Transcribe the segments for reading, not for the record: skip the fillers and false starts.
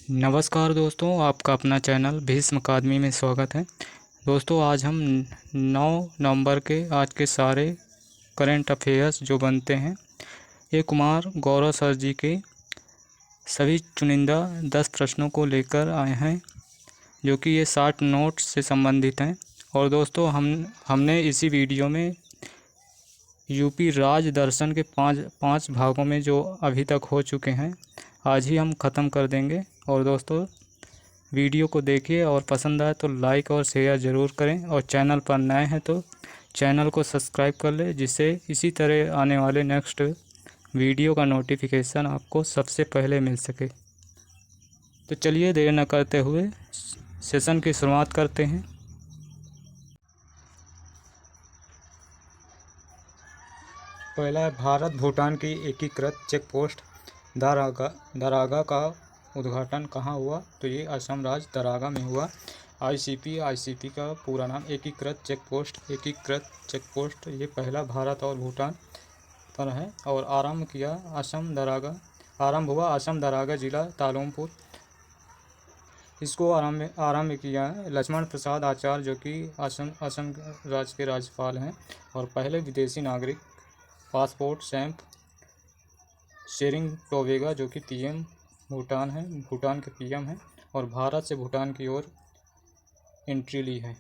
नमस्कार दोस्तों, आपका अपना चैनल भीष्म अकादमी में स्वागत है। दोस्तों, आज हम 9 नवंबर के आज के सारे करंट अफेयर्स जो बनते हैं, ये कुमार गौरव सर जी के सभी चुनिंदा 10 प्रश्नों को लेकर आए हैं, जो कि ये 60 नोट्स से संबंधित हैं। और दोस्तों, हमने इसी वीडियो में यूपी राज्य दर्शन के पाँच भागों में जो अभी तक हो चुके हैं, आज ही हम ख़त्म कर देंगे। और दोस्तों, वीडियो को देखिए और पसंद आए तो लाइक और शेयर ज़रूर करें, और चैनल पर नए हैं तो चैनल को सब्सक्राइब कर लें, जिससे इसी तरह आने वाले नेक्स्ट वीडियो का नोटिफिकेशन आपको सबसे पहले मिल सके। तो चलिए देर न करते हुए सेशन की शुरुआत करते हैं। पहला है, भारत भूटान की एकीकृत चेक पोस्ट दरागा का उद्घाटन कहाँ हुआ? तो ये असम राज्य दरागा में हुआ। आईसीपी का पूरा नाम एकीकृत चेक पोस्ट, ये पहला भारत और भूटान पर है। और आरंभ हुआ असम दरागा जिला तालुमपुर। इसको आरंभ किया है लक्ष्मण प्रसाद आचार्य, जो कि असम राज्य के राज्यपाल हैं और पहले विदेशी नागरिक। पासपोर्ट स्टैम्प शेरिंग टोबेगा, जो कि पीएम भूटान है, भूटान के पीएम हैं और भारत से भूटान की ओर एंट्री ली है।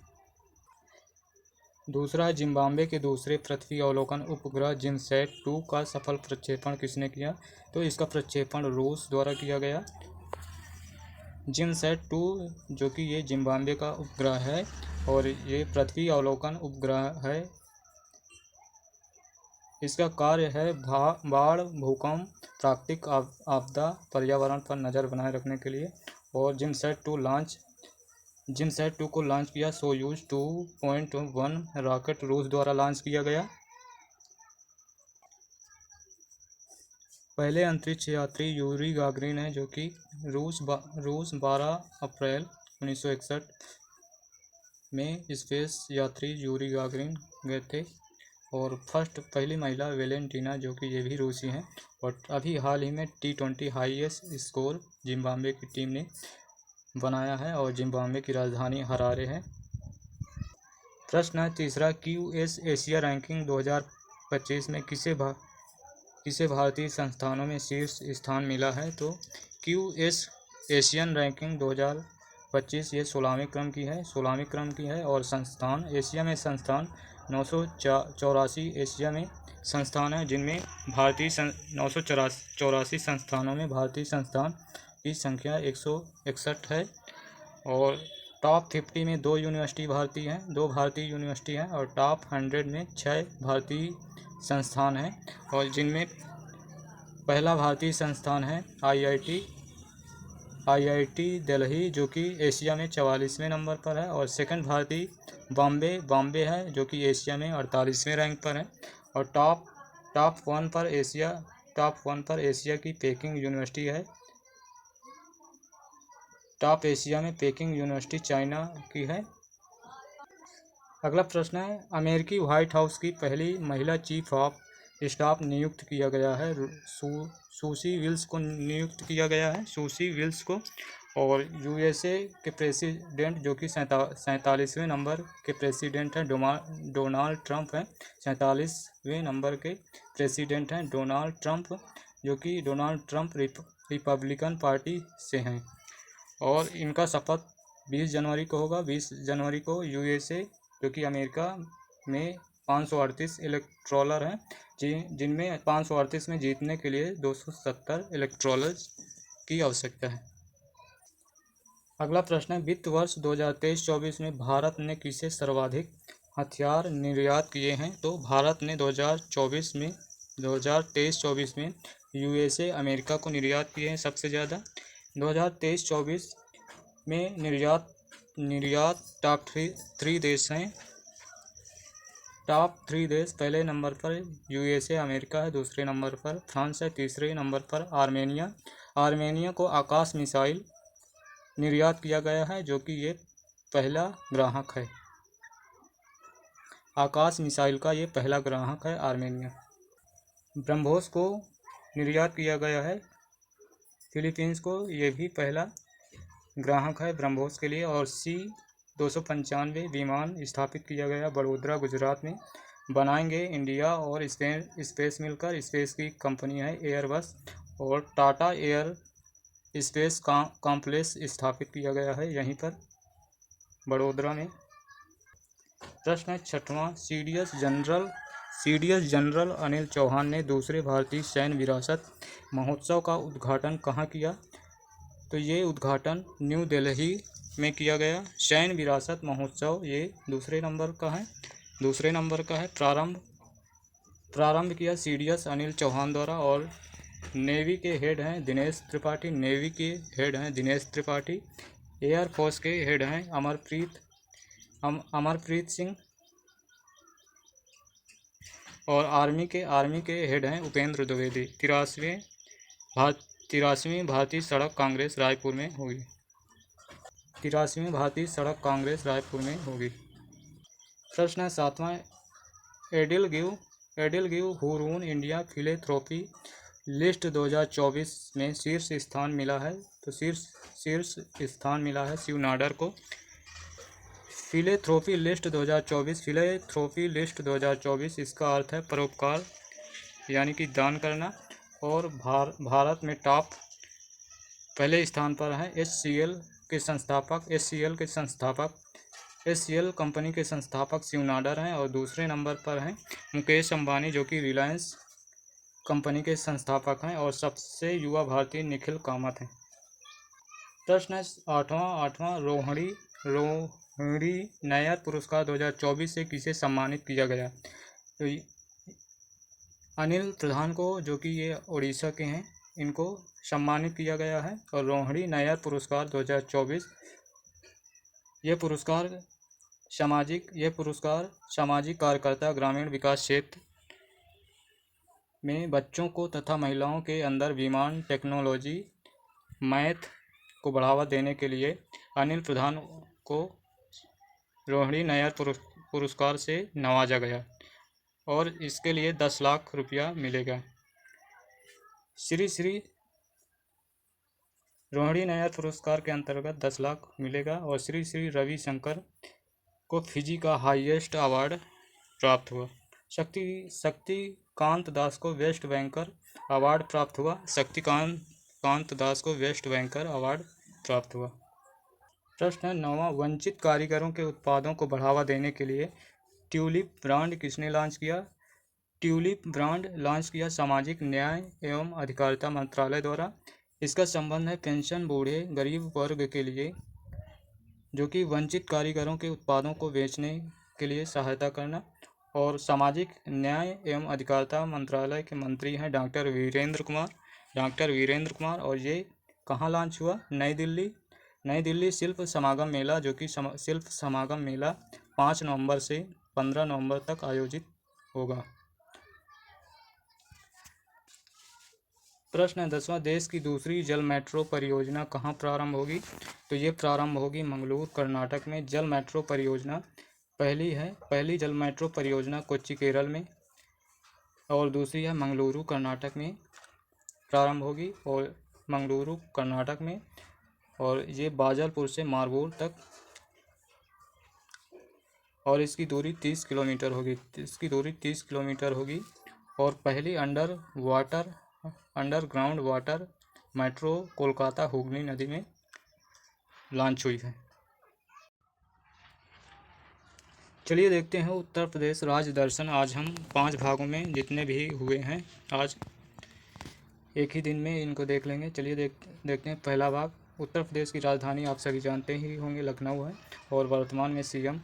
दूसरा है, जिम्बाब्वे के दूसरे पृथ्वी अवलोकन उपग्रह जिमसैट-2 का सफल प्रक्षेपण किसने किया? तो इसका प्रक्षेपण रूस द्वारा किया गया। जिमसैट-2 जो कि ये जिम्बाब्वे का उपग्रह है और ये पृथ्वी अवलोकन उपग्रह है। इसका कार्य है बाढ़, भूकंप, प्राकृतिक आपदा, पर्यावरण पर नज़र बनाए रखने के लिए। और जिमसैट-2 को लॉन्च किया सोयूज 2.1 रॉकेट रूस द्वारा लॉन्च किया गया। पहले अंतरिक्ष यात्री यूरी गागरिन है, जो कि रूस 12 अप्रैल 1961 में स्पेस यात्री यूरी गागरिन गए थे। और पहली महिला वेलेंटीना, जो कि ये भी रूसी हैं। और अभी हाल ही में T20 हाईएस्ट स्कोर जिम्बाब्वे की टीम ने बनाया है और जिम्बाब्वे की राजधानी हरारे है। प्रश्न है तीसरा, QS एशिया रैंकिंग 2025 में किसे भारतीय संस्थानों में शीर्ष स्थान मिला है? तो QS एशियन रैंकिंग 2025 ये 16वें क्रम की है। और संस्थान एशिया में संस्थान 984 एशिया में संस्थान है, जिनमें 984 संस्थानों में भारतीय संस्थान की संख्या 161 है। और टॉप 50 में 2 भारतीय यूनिवर्सिटी हैं और टॉप 100 में 6 भारतीय संस्थान हैं। और जिनमें पहला भारतीय संस्थान है IIT दिल्ली, जो कि एशिया में 44वें नंबर पर है। और सेकंड भारतीय बॉम्बे है, जो कि एशिया में 48वें रैंक पर है। और टॉप वन पर एशिया की पेकिंग यूनिवर्सिटी है। टॉप एशिया में पेकिंग यूनिवर्सिटी चाइना की है। अगला प्रश्न है, अमेरिकी व्हाइट हाउस की पहली महिला चीफ ऑफ स्टाफ नियुक्त किया गया है। सूसी विल्स को नियुक्त किया गया है, सूसी विल्स को। और USA के प्रेसिडेंट, जो कि 47वें नंबर के प्रेसिडेंट हैं, डोनाल्ड ट्रंप हैं। 47वें नंबर के प्रेसिडेंट हैं डोनाल्ड ट्रंप, जो कि डोनाल्ड ट्रंप रिपब्लिकन पार्टी से हैं। और इनका शपथ 20 जनवरी को होगा। 20 जनवरी को USA, जो कि अमेरिका में 538 इलेक्टोरल हैं, जिनमें 538 में जीतने के लिए 270 इलेक्टोरल की आवश्यकता है। अगला प्रश्न है, वित्त वर्ष 2023-24 में भारत ने किसे सर्वाधिक हथियार निर्यात किए हैं? तो भारत ने 2023-24 में USA अमेरिका को निर्यात किए हैं सबसे ज़्यादा। 2023-24 में निर्यात टॉप 3 देश हैं। टॉप 3 देश, पहले नंबर पर USA अमेरिका है, दूसरे नंबर पर फ्रांस है, तीसरे नंबर पर आर्मेनिया को आकाश मिसाइल निर्यात किया गया है, जो कि ये पहला ग्राहक है। आकाश मिसाइल का ये पहला ग्राहक है आर्मेनिया। ब्रह्मोस को निर्यात किया गया है फिलीपींस को, ये भी पहला ग्राहक है ब्रह्मोस के लिए। और C 295 विमान स्थापित किया गया बड़ोदरा गुजरात में। बनाएंगे इंडिया और स्पेस मिलकर। स्पेस की कंपनी है एयरबस। और टाटा एयर स्पेस कॉम्प्लेक्स स्थापित किया गया है यहीं पर बड़ोदरा में। प्रश्न है 6वां, सीडीएस जनरल अनिल चौहान ने दूसरे भारतीय सैन्य विरासत महोत्सव का उद्घाटन कहाँ किया? तो ये उद्घाटन न्यू दिल्ली में किया गया। सैन्य विरासत महोत्सव ये दूसरे नंबर का है। प्रारंभ किया सीडीएस अनिल चौहान द्वारा। और नेवी के हेड हैं दिनेश त्रिपाठी। एयरफोर्स के हेड हैं अमरप्रीत सिंह। और आर्मी के हेड हैं उपेंद्र द्विवेदी। 83वीं भारतीय सड़क कांग्रेस रायपुर में होगी। 83वीं भारतीय सड़क कांग्रेस रायपुर में होगी। प्रश्न है 7वां, एडिल गिव हू रून इंडिया फिलेंथ्रोपी लिस्ट 2024 में शीर्ष स्थान मिला है। तो शीर्ष स्थान मिला है शिव नाडर को। फिलेंथ्रोपी लिस्ट 2024 इसका अर्थ है परोपकार यानी कि दान करना। और भारत में टॉप पहले स्थान पर है HCL कंपनी के संस्थापक शिव नाडर हैं। और दूसरे नंबर पर हैं मुकेश अंबानी जो कि रिलायंस कंपनी के संस्थापक हैं। और सबसे युवा भारतीय निखिल कामत हैं। प्रश्न है 8वां, रोहिणी नायर पुरस्कार 2024 से किसे सम्मानित किया गया? तो अनिल प्रधान को जो कि ये उड़ीसा के हैं इनको सम्मानित किया गया है। और रोहिणी नायर पुरस्कार 2024 ये पुरस्कार सामाजिक कार्यकर्ता ग्रामीण विकास क्षेत्र में बच्चों को तथा महिलाओं के अंदर विमान टेक्नोलॉजी मैथ को बढ़ावा देने के लिए अनिल प्रधान को रोहिणी नायर पुरस्कार से नवाजा गया। और इसके लिए 10 लाख रुपया मिलेगा। श्री रोहिणी नायर पुरस्कार के अंतर्गत 10 लाख मिलेगा। और श्री रविशंकर को फिजी का हाईएस्ट अवार्ड प्राप्त हुआ। शक्तिकांत दास को वेस्ट बैंकर अवार्ड प्राप्त हुआ। प्रश्न है 9वां, वंचित कारीगरों के उत्पादों को बढ़ावा देने के लिए ट्यूलिप ब्रांड किसने लॉन्च किया? ट्यूलिप ब्रांड लॉन्च किया सामाजिक न्याय एवं अधिकारिता मंत्रालय द्वारा। इसका संबंध है पेंशन बूढ़े गरीब वर्ग के लिए जो कि वंचित कारीगरों के उत्पादों को बेचने के लिए सहायता करना। और सामाजिक न्याय एवं अधिकारिता मंत्रालय के मंत्री हैं डॉक्टर वीरेंद्र कुमार। और ये कहाँ लॉन्च हुआ? नई दिल्ली शिल्प समागम मेला जो कि शिल्प समागम मेला 5 नवंबर से 15 नवंबर तक आयोजित होगा। प्रश्न है 10वां, देश की दूसरी जल मेट्रो परियोजना कहाँ प्रारंभ होगी? तो ये प्रारंभ होगी मंगलूर कर्नाटक में। जल मेट्रो परियोजना पहली जल मेट्रो परियोजना कोच्चि केरल में। और दूसरी है मंगलुरु कर्नाटक में प्रारंभ होगी। और मंगलुरु कर्नाटक में। और ये बाजलपुर से मारबोल तक। और इसकी दूरी 30 किलोमीटर होगी। और पहली underground water metro Kolkata Hooghly नदी में लॉन्च हुई है। चलिए देखते हैं उत्तर प्रदेश राज्य दर्शन। आज हम 5 भागों में जितने भी हुए हैं आज एक ही दिन में इनको देख लेंगे। चलिए देखते हैं। पहला भाग, उत्तर प्रदेश की राजधानी आप सभी जानते ही होंगे लखनऊ है। और वर्तमान में CM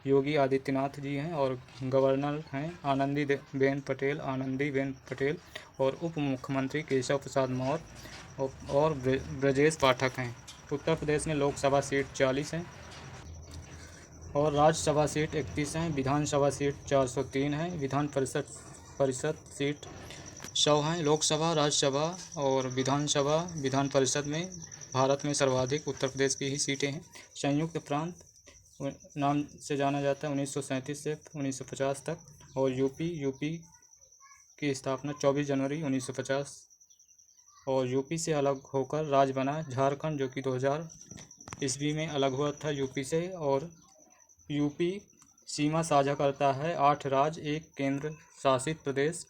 योगी आदित्यनाथ जी हैं। और गवर्नर हैं आनंदीबेन पटेल। और उप मुख्यमंत्री केशव प्रसाद मौर्य और ब्रजेश पाठक हैं। उत्तर प्रदेश में लोकसभा सीट 40 हैं और राज्यसभा सीट 31 हैं। विधानसभा सीट 403 है। विधान परिषद सीट 100 हैं। लोकसभा, राज्यसभा और विधान परिषद में भारत में सर्वाधिक उत्तर प्रदेश की ही सीटें हैं। संयुक्त प्रांत नाम से जाना जाता है 1937 से 1950 तक। और यूपी की स्थापना 24 जनवरी 1950 और यूपी से अलग होकर राज्य बना झारखंड जो कि ईस्वी में अलग हुआ था यूपी से। और यूपी सीमा साझा करता है 8 राज्य, एक केंद्र शासित प्रदेश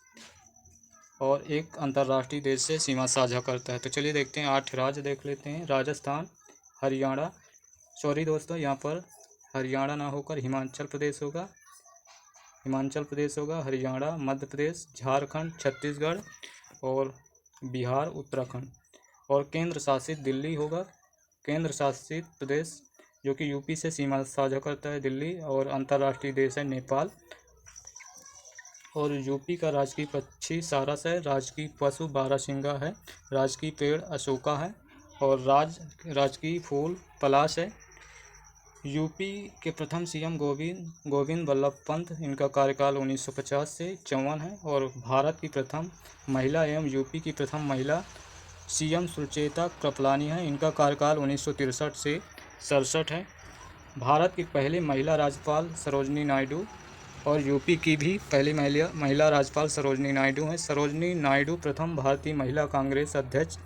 और एक अंतर्राष्ट्रीय देश से सीमा साझा करता है। तो चलिए देखते हैं 8 राज्य देख लेते हैं। राजस्थान, हरियाणा, सॉरी दोस्तों यहाँ पर हरियाणा ना होकर हिमाचल प्रदेश होगा, हरियाणा, मध्य प्रदेश, झारखंड, छत्तीसगढ़ और बिहार, उत्तराखंड। और केंद्र शासित दिल्ली होगा, केंद्र शासित प्रदेश जो कि यूपी से सीमा साझा करता है दिल्ली। और अंतर्राष्ट्रीय देश है नेपाल। और यूपी का राजकीय पक्षी सारस है, राजकीय पशु बारहसिंगा है, राजकीय पेड़ अशोका है और राजकीय फूल पलाश है। यूपी के प्रथम सीएम गोविंद वल्लभ पंत, इनका कार्यकाल 1950 से 54 है। और भारत की प्रथम महिला एवं यूपी की प्रथम महिला सीएम सुचेता कृपलानी है, इनका कार्यकाल 1963 से 67 है। भारत की पहली महिला राज्यपाल सरोजनी नायडू और यूपी की भी पहली महिला राज्यपाल सरोजनी नायडू हैं। सरोजनी नायडू प्रथम भारतीय महिला कांग्रेस अध्यक्ष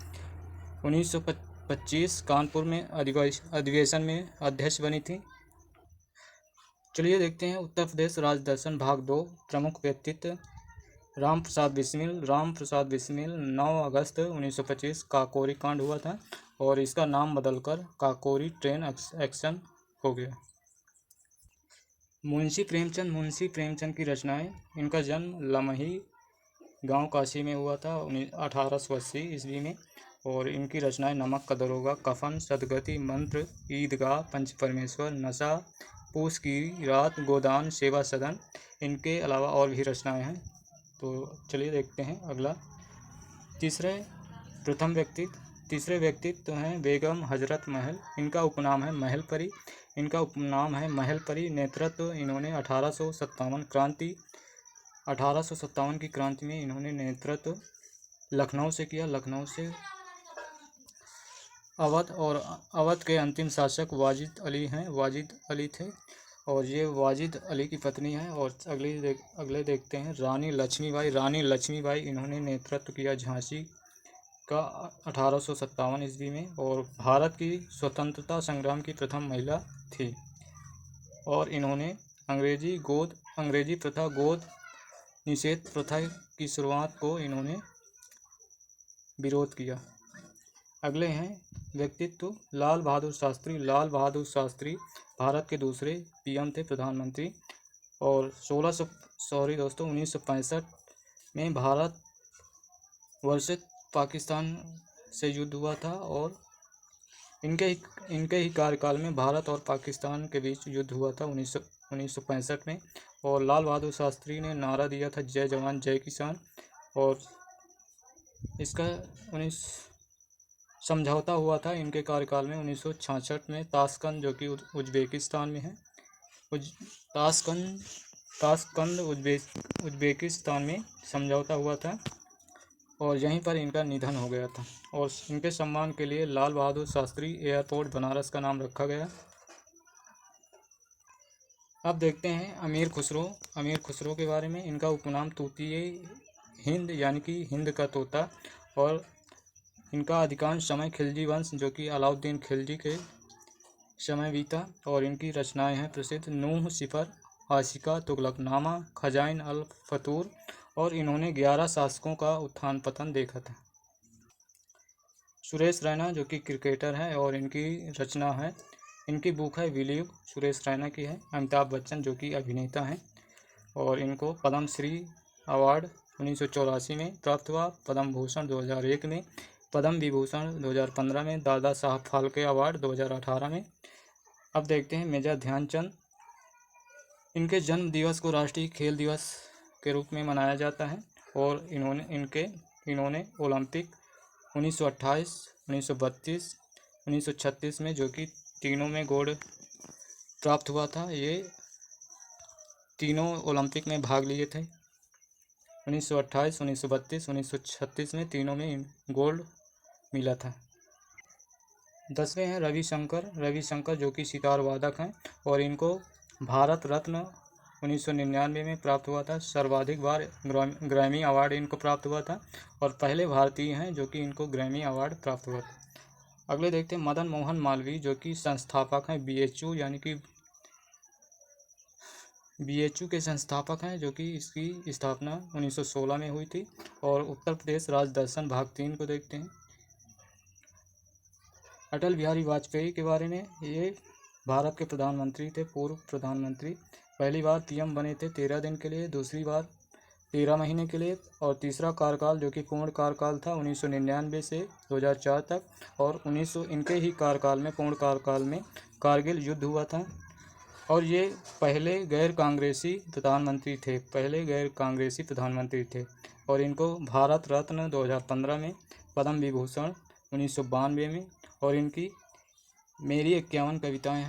1925 कानपुर में अधिवेशन में अध्यक्ष बनी थी। चलिए देखते हैं उत्तर प्रदेश राज्य दर्शन भाग 2। प्रमुख व्यक्तित्व राम प्रसाद बिस्मिल 9 अगस्त 1925 काकोरी कांड हुआ था और इसका नाम बदलकर काकोरी ट्रेन एक्शन हो गया। मुंशी प्रेमचंद की रचनाएं, इनका जन्म लमही गांव काशी में हुआ था 1880 ईस्वी में। और इनकी रचनाएं नमक का दरोगा, कफन, सदगति, मंत्र, ईदगाह, पंच परमेश्वर, नशा, पूस की रात, गोदान, सेवा सदन, इनके अलावा और भी रचनाएं हैं। तो चलिए देखते हैं अगला। तीसरे व्यक्तित्व तो हैं बेगम हजरत महल, इनका उपनाम है महल परी। नेतृत्व इन्होंने 1857 की क्रांति में इन्होंने नेतृत्व लखनऊ से किया। लखनऊ से अवध के अंतिम शासक वाजिद अली थे और ये वाजिद अली की पत्नी है। और अगले देखते हैं रानी लक्ष्मीबाई इन्होंने नेतृत्व किया झांसी का 1857 ईस्वी में और भारत की स्वतंत्रता संग्राम की प्रथम महिला थी। और इन्होंने अंग्रेजी प्रथा गोद निषेध प्रथा की शुरुआत को इन्होंने विरोध किया। अगले हैं व्यक्तित्व लाल बहादुर शास्त्री भारत के दूसरे पीएम थे, प्रधानमंत्री। और 1965 में भारत वर्सेस पाकिस्तान से युद्ध हुआ था और इनके ही कार्यकाल में भारत और पाकिस्तान के बीच युद्ध हुआ था 1965 में। और लाल बहादुर शास्त्री ने नारा दिया था जय जवान जय किसान। और इसका समझौता हुआ था इनके कार्यकाल में 1966 में ताशकंद, जो कि उज्बेकिस्तान में है। ताशकंद उज्बेकिस्तान में समझौता हुआ था और यहीं पर इनका निधन हो गया था। और इनके सम्मान के लिए लाल बहादुर शास्त्री एयरपोर्ट बनारस का नाम रखा गया। अब देखते हैं अमीर खुसरो के बारे में। इनका उपनाम तूतीय हिंद यानी कि हिंद का तोता। और इनका अधिकांश समय खिलजी वंश जो कि अलाउद्दीन खिलजी के समय बीता। और इनकी रचनाएं हैं प्रसिद्ध नूह सिफर, आशिका, तुगलकनामा, खजाइन अल फतूर। और इन्होंने 11 शासकों का उत्थान पतन देखा था। सुरेश रैना जो कि क्रिकेटर हैं और इनकी रचना है, इनकी बुक है बिलीव, सुरेश रैना की है। अमिताभ बच्चन जो कि अभिनेता हैं और इनको पद्म श्री अवार्ड 1984 में प्राप्त हुआ, पद्म भूषण 2001 में, पद्म विभूषण 2015 में, दादा साहब फाल्के अवार्ड 2018 में। अब देखते हैं मेजर ध्यानचंद। इनके जन्म दिवस को राष्ट्रीय खेल दिवस के रूप में मनाया जाता है। और इन्होंने ओलंपिक 1928, 1932, 1936 में, जो कि तीनों में गोल्ड प्राप्त हुआ था, ये तीनों ओलंपिक में भाग लिए थे। 1928, 1932, 1936 में तीनों में गोल्ड मिला था। 10वें हैं रविशंकर जो कि सितार वादक हैं और इनको भारत रत्न 1999 में प्राप्त हुआ था। सर्वाधिक बार ग्रैमी अवार्ड इनको प्राप्त हुआ था और पहले भारतीय हैं जो कि इनको ग्रैमी अवार्ड प्राप्त हुआ था। अगले देखते हैं मदन मोहन मालवीय, जो कि संस्थापक हैं बीएचयू, यानी कि बीएचयू के संस्थापक हैं, जो कि इसकी स्थापना 1916 में हुई थी। और उत्तर प्रदेश राज्य दर्शन भाग 3 को देखते हैं। अटल बिहारी वाजपेयी के बारे में, ये भारत के प्रधानमंत्री थे, पूर्व प्रधानमंत्री। पहली बार पीएम बने थे 13 दिन के लिए, दूसरी बार 13 महीने के लिए, और तीसरा कार्यकाल जो कि पूर्ण कार्यकाल था 1999 से 2004 तक, और 1900 इनके ही कार्यकाल में, पूर्ण कार्यकाल में कारगिल युद्ध हुआ था। और ये पहले गैर कांग्रेसी प्रधानमंत्री थे। और इनको भारत रत्न 2015 में, पद्म विभूषण 1992 में, और इनकी मेरी 51 कविताएं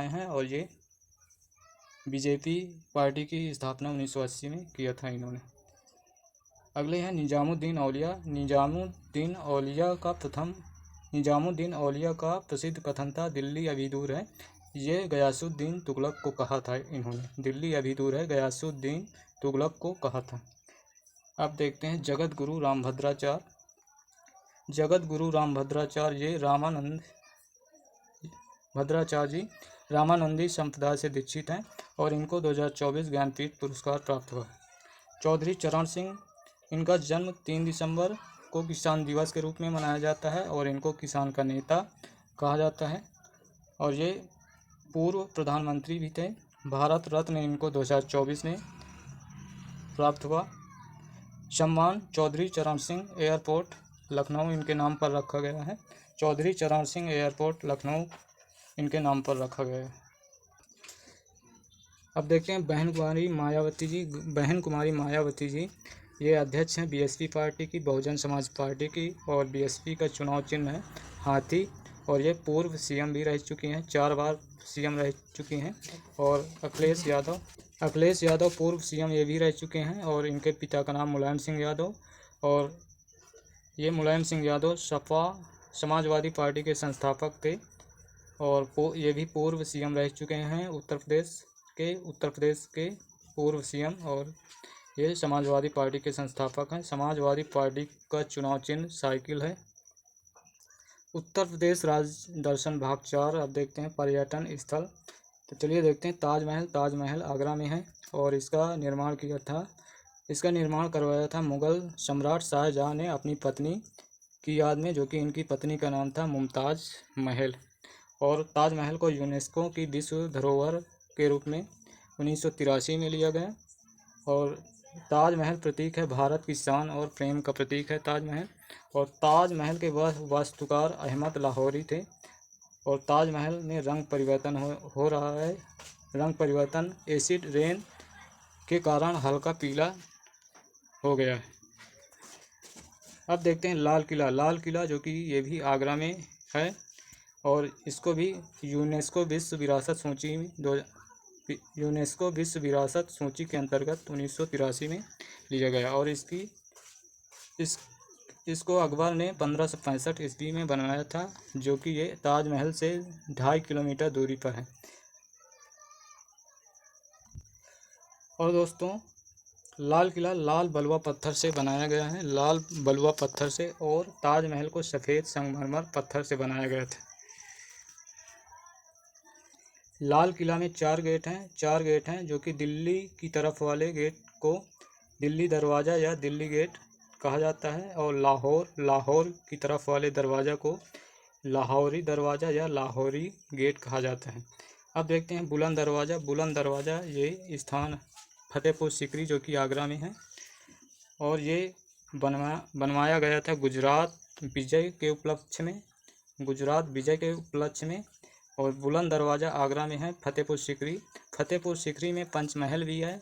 हैं। और ये बीजेपी पार्टी की स्थापना 1980 में किया था इन्होंने। अगले हैं निजामुद्दीन औलिया। निजामुद्दीन औलिया का प्रसिद्ध कथन था, दिल्ली अभी दूर है। ये गयासुद्दीन तुगलक को कहा था इन्होंने, दिल्ली अभी दूर है, गयासुद्दीन तुगलक को कहा था। अब देखते हैं जगत गुरु रामभद्राचार्य। ये रामानंद भद्राचार्य जी रामानंदी संप्रदाय से दीक्षित हैं, और इनको 2024 ज्ञानपीठ पुरस्कार प्राप्त हुआ। चौधरी चरण सिंह, इनका जन्म 3 दिसंबर को किसान दिवस के रूप में मनाया जाता है, और इनको किसान का नेता कहा जाता है। और ये पूर्व प्रधानमंत्री भी थे। भारत रत्न इनको 2024 में प्राप्त हुआ। सम्मान चौधरी चरण सिंह एयरपोर्ट लखनऊ इनके नाम पर रखा गया है। चौधरी चरण सिंह एयरपोर्ट लखनऊ इनके नाम पर रखा गया है। अब देखते हैं बहन कुमारी मायावती जी। ये अध्यक्ष हैं बीएसपी पार्टी की, बहुजन समाज पार्टी की, और बीएसपी का चुनाव चिन्ह है हाथी। और ये पूर्व सीएम भी रह चुकी हैं, 4 बार सीएम रह चुकी हैं। और अखिलेश यादव पूर्व सीएम ये भी रह चुके हैं, और इनके पिता का नाम मुलायम सिंह यादव। और ये मुलायम सिंह यादव सपा समाजवादी पार्टी के संस्थापक थे, और ये भी पूर्व सीएम रह चुके हैं, उत्तर प्रदेश के पूर्व सीएम। और ये समाजवादी पार्टी के संस्थापक हैं। समाजवादी पार्टी का चुनाव चिन्ह साइकिल है। उत्तर प्रदेश राज्य दर्शन भाग 4। अब देखते हैं पर्यटन स्थल। तो चलिए देखते हैं ताजमहल आगरा में है, और इसका निर्माण करवाया था मुगल सम्राट शाहजहां ने अपनी पत्नी की याद में, जो कि इनकी पत्नी का नाम था मुमताज़ महल। और ताजमहल को यूनेस्को की विश्व धरोहर के रूप में 1983 में लिया गया। और ताजमहल प्रतीक है भारत की शान और प्रेम का प्रतीक है ताजमहल। और ताजमहल के वास्तुकार अहमद लाहौरी थे। और ताजमहल में रंग परिवर्तन हो रहा है। रंग परिवर्तन एसिड रेन के कारण हल्का पीला हो गया है। अब देखते हैं लाल किला, जो कि ये भी आगरा में है, और इसको भी यूनेस्को विश्व विरासत सूची के अंतर्गत 1983 में लिया गया। और इसको अकबर ने 1565 ईस्वी में बनाया था, जो कि ये ताजमहल से 2.5 किलोमीटर दूरी पर है। और दोस्तों, लाल किला लाल बलुआ पत्थर से बनाया गया है, और ताजमहल को सफ़ेद संगमरमर पत्थर से बनाया गया था। लाल किला में 4 गेट हैं, जो कि दिल्ली की तरफ वाले गेट को दिल्ली दरवाज़ा या दिल्ली गेट कहा जाता है, और लाहौर की तरफ वाले दरवाज़ा को लाहौरी दरवाज़ा या लाहौरी गेट कहा जाता है। अब देखते हैं बुलंद दरवाज़ा। ये स्थान फतेहपुर सीकरी, जो कि आगरा में है, और ये बनवाया गया था गुजरात विजय के उपलक्ष्य में। और बुलंद दरवाज़ा आगरा में है, फतेहपुर सीकरी में पंचमहल भी है,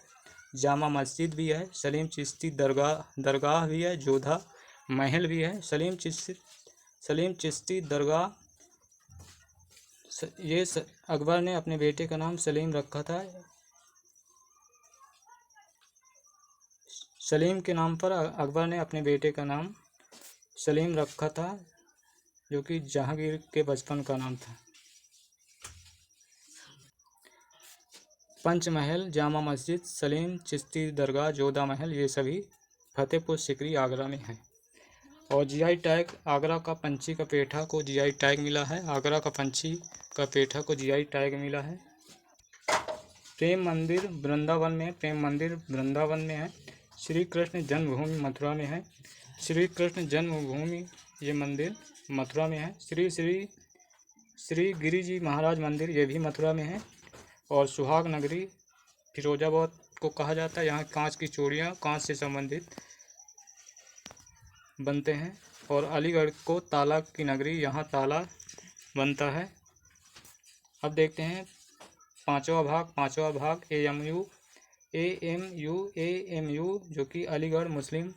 जामा मस्जिद भी है, सलीम चिश्ती दरगाह भी है, जोधा महल भी है। सलीम चिश्ती दरगाह ये अकबर ने अपने बेटे का नाम सलीम रखा था। सलीम के नाम पर अकबर ने अपने बेटे का नाम सलीम रखा था, जो कि जहांगीर के बचपन का नाम था। पंचमहल, जामा मस्जिद, सलीम चिश्ती दरगाह, जोधा महल, ये सभी फतेहपुर सीकरी आगरा में हैं। और जीआई टैग आगरा का पंछी का पेठा को जीआई टैग मिला है। आगरा का पंछी का पेठा को जीआई टैग मिला है। प्रेम मंदिर वृंदावन में, प्रेम मंदिर वृंदावन में है। श्री कृष्ण जन्मभूमि मथुरा में है। श्री कृष्ण जन्मभूमि ये मंदिर मथुरा में है। श्री गिरि जी महाराज मंदिर ये भी मथुरा में है। और सुहाग नगरी फिरोजाबाद को कहा जाता है। यहाँ कांच की चूड़ियाँ कांच से संबंधित बनते हैं। और अलीगढ़ को ताला की नगरी, यहाँ ताला बनता है। अब देखते हैं पांचवा भाग एएमयू जो कि अलीगढ़ मुस्लिम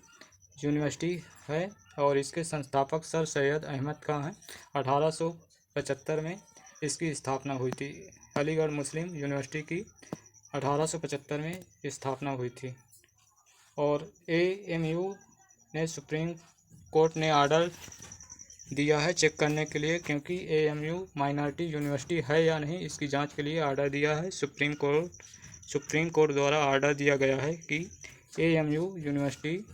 यूनिवर्सिटी है और इसके संस्थापक सर सैयद अहमद खां हैं। 1875 में इसकी स्थापना हुई थी। अलीगढ़ मुस्लिम यूनिवर्सिटी की 1875 में स्थापना हुई थी। और एएमयू ने सुप्रीम कोर्ट ने आर्डर दिया है चेक करने के लिए, क्योंकि एएमयू माइनॉरिटी यूनिवर्सिटी है या नहीं इसकी जांच के लिए आर्डर दिया है सुप्रीम कोर्ट द्वारा आर्डर दिया गया है कि एएमयू यूनिवर्सिटी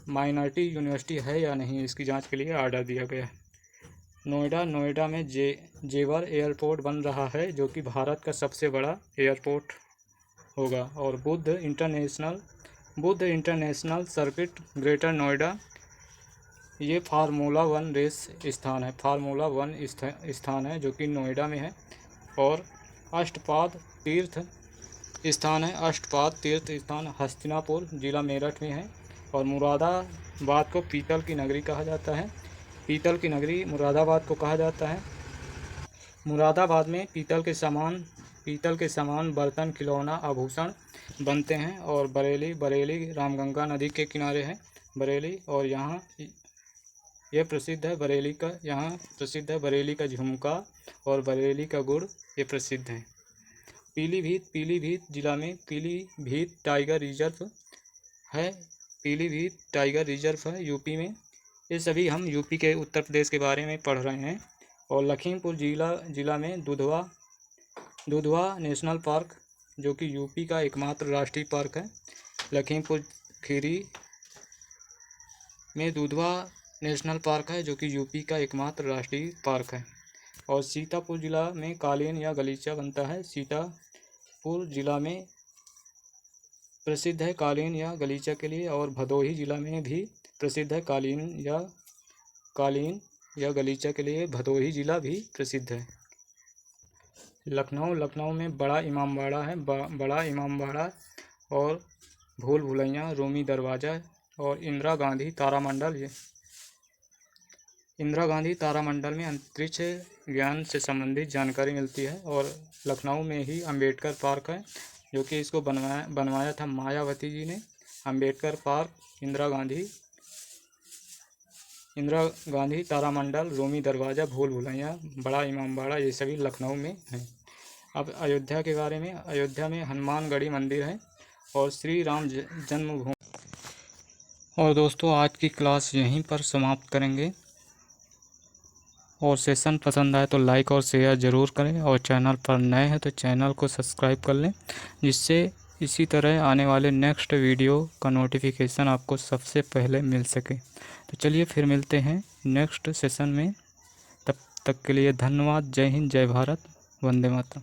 माइनॉरिटी यूनिवर्सिटी है या नहीं इसकी जांच के लिए आर्डर दिया गया है। नोएडा में जेवर एयरपोर्ट बन रहा है जो कि भारत का सबसे बड़ा एयरपोर्ट होगा। और Buddha international circuit greater Noida ये फार्मूला 1 रेस स्थान है जो कि नोएडा में है। और अष्टपाद तीर्थ स्थान हस्तिनापुर जिला मेरठ में है। और मुरादाबाद को पीतल की नगरी कहा जाता है। पीतल की नगरी मुरादाबाद को कहा जाता है। मुरादाबाद में पीतल के सामान बर्तन, खिलौना, आभूषण बनते हैं। और बरेली रामगंगा नदी के किनारे है बरेली। और यहाँ यह प्रसिद्ध है बरेली का झुमका और बरेली का गुड़ ये प्रसिद्ध है। पीलीभीत जिला में पीलीभीत टाइगर रिजर्व है यूपी में। ये सभी हम यूपी के उत्तर प्रदेश के बारे में पढ़ रहे हैं। और लखीमपुर जिला में दुधवा नेशनल पार्क जो कि यूपी का एकमात्र राष्ट्रीय पार्क है। लखीमपुर खीरी में दुधवा नेशनल पार्क है जो कि यूपी का एकमात्र राष्ट्रीय पार्क है। और सीतापुर जिला में कालीन या गलीचा बनता है। सीतापुर जिला में प्रसिद्ध है कालीन या गलीचा के लिए। और भदोही जिला में भी प्रसिद्ध है कालीन या गलीचा के लिए। भदोही जिला भी प्रसिद्ध है। लखनऊ में बड़ा इमामबाड़ा है। बड़ा इमामबाड़ा और भूल भुलैया, रूमी दरवाज़ा और इंदिरा गांधी तारामंडल में अंतरिक्ष ज्ञान से संबंधित जानकारी मिलती है। और लखनऊ में ही अंबेडकर पार्क है जो कि इसको बनवाया था मायावती जी ने। अंबेडकर पार्क, इंदिरा गांधी तारामंडल, रूमी दरवाज़ा, भूल भुलैया, बड़ा इमामबाड़ा ये सभी लखनऊ में हैं। अब अयोध्या के बारे में, अयोध्या में हनुमानगढ़ी मंदिर है और श्री राम जन्मभूमि। और दोस्तों आज की क्लास यहीं पर समाप्त करेंगे। और सेशन पसंद आए तो लाइक और शेयर ज़रूर करें। और चैनल पर नए हैं तो चैनल को सब्सक्राइब कर लें, जिससे इसी तरह आने वाले नेक्स्ट वीडियो का नोटिफिकेशन आपको सबसे पहले मिल सके। तो चलिए फिर मिलते हैं नेक्स्ट सेशन में। तब तक के लिए धन्यवाद। जय हिंद, जय भारत, वंदे मातरम।